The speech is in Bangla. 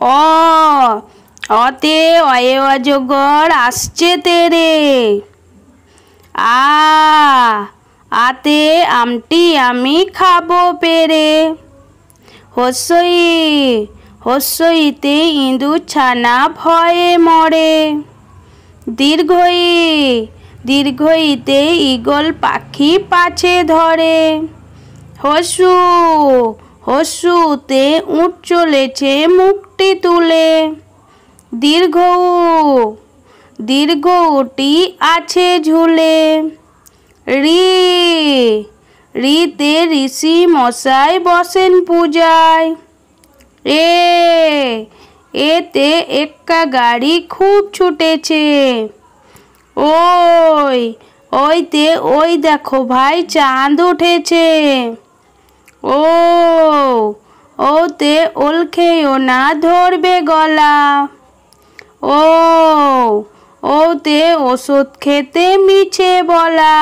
অ অতে অয়ে অজগর আসছে তেরে। আ আতে আমটি আমি খাবো পেরে। হস্যই হস্যইতে ইঁদুর ছানা ভয়ে মরে। দীর্ঘই দীর্ঘইতে ঈগল পাখি পাছে ধরে। হস্যু হস্যুতে উট চলেছে মুখটি তুলে। দীর্ঘ দীর্ঘটি আছে ঝুলে। রি রিতে ঋষি মশাই বসেন পূজায়। এ এতে এক্কা গাড়ি খুব ছুটেছে। ওই ওইতে ওই দেখো ভাই চাঁদ উঠেছে। ও ওতে ওল খেয়েও না ধরবে গলা। ও ওতে ওষুধ খেতে মিছে বলা।